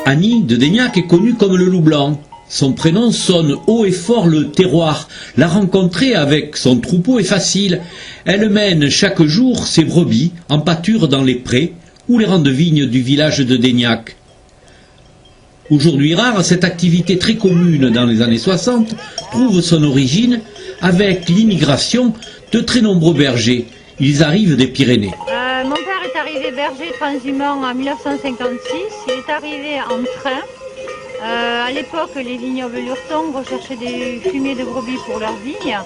Annie de Daignac est connue comme le loup blanc. Son prénom sonne haut et fort le terroir. La rencontrer avec son troupeau est facile. Elle mène chaque jour ses brebis en pâture dans les prés ou les rangs de vignes du village de Daignac. Aujourd'hui rare, cette activité très commune dans les années 60 trouve son origine avec l'immigration de très nombreux bergers. Ils arrivent des Pyrénées. Mon père est arrivé berger transhumant en 1956. Il est arrivé en train. À l'époque, les vignobles lurtons recherchaient des fumiers de brebis pour leurs vignes.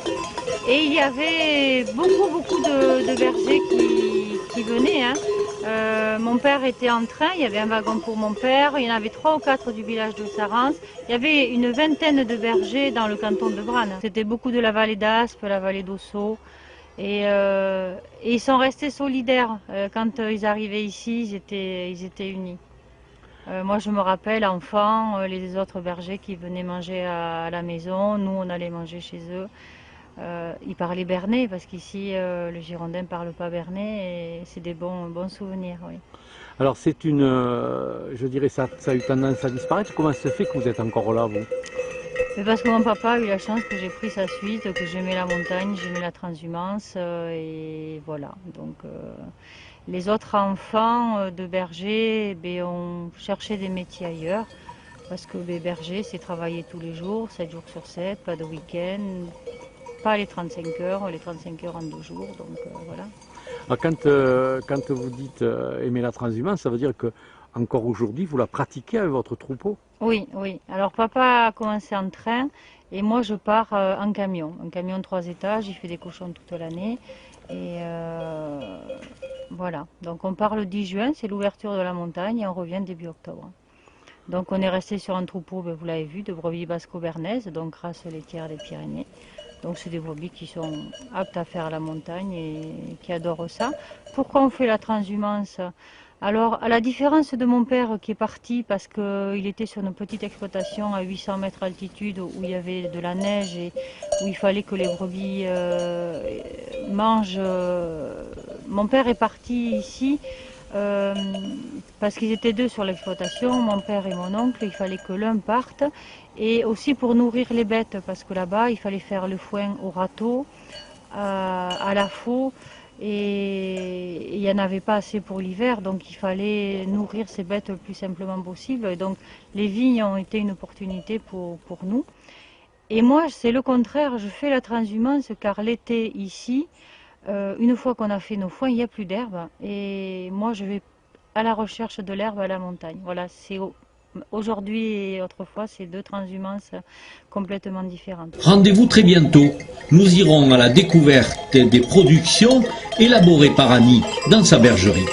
Et il y avait beaucoup de bergers qui venaient. Mon père était en train, il y avait un wagon pour mon père, il y en avait 3 ou 4 du village de Sarrance. Il y avait une vingtaine de bergers dans le canton de Branne. C'était beaucoup de la vallée d'Aspe, la vallée d'Ossau. Et ils sont restés solidaires. Quand ils arrivaient ici, ils étaient unis. Moi, je me rappelle, enfant, les autres bergers qui venaient manger à la maison, nous, on allait manger chez eux. Ils parlaient bernais, parce qu'ici, le Girondin ne parle pas bernais, et c'est des bons souvenirs, oui. Alors c'est une, je dirais, ça a eu tendance à disparaître. Comment ça se fait que vous êtes encore là, vous? Mais parce que mon papa a eu la chance que j'ai pris sa suite, que j'aimais la montagne, j'aimais la transhumance, et voilà. Donc, les autres enfants de bergers ont cherché des métiers ailleurs, parce que les bergers, c'est travailler tous les jours, 7 jours sur 7, pas de week-end, pas les 35 heures en 2 jours, donc voilà. Alors quand vous dites aimer la transhumance, ça veut dire que encore aujourd'hui vous la pratiquez avec votre troupeau? Oui, oui. Alors papa a commencé en train et moi je pars en camion. Un camion 3 étages, il fait des cochons toute l'année. Et voilà. Donc on part le 10 juin, c'est l'ouverture de la montagne et on revient début octobre. Donc on est resté sur un troupeau, vous l'avez vu, de brebis basco-bernaises, donc race laitière des Pyrénées. Donc c'est des brebis qui sont aptes à faire la montagne et qui adorent ça. Pourquoi on fait la transhumance? Alors, à la différence de mon père qui est parti parce qu'il était sur une petite exploitation à 800 mètres d'altitude où il y avait de la neige et où il fallait que les brebis mangent. Mon père est parti ici parce qu'ils étaient 2 sur l'exploitation, mon père et mon oncle, il fallait que l'un parte. Et aussi pour nourrir les bêtes, parce que là-bas, il fallait faire le foin au râteau, à la faux. Et il n'y en avait pas assez pour l'hiver, donc il fallait nourrir ces bêtes le plus simplement possible. Et donc les vignes ont été une opportunité pour nous. Et moi, c'est le contraire, je fais la transhumance car l'été ici, une fois qu'on a fait nos foins, il n'y a plus d'herbe. Et moi, je vais à la recherche de l'herbe à la montagne. Voilà, c'est aujourd'hui et autrefois, c'est 2 transhumances complètement différentes. Rendez-vous très bientôt. Nous irons à la découverte des productions élaborées par Annie dans sa bergerie.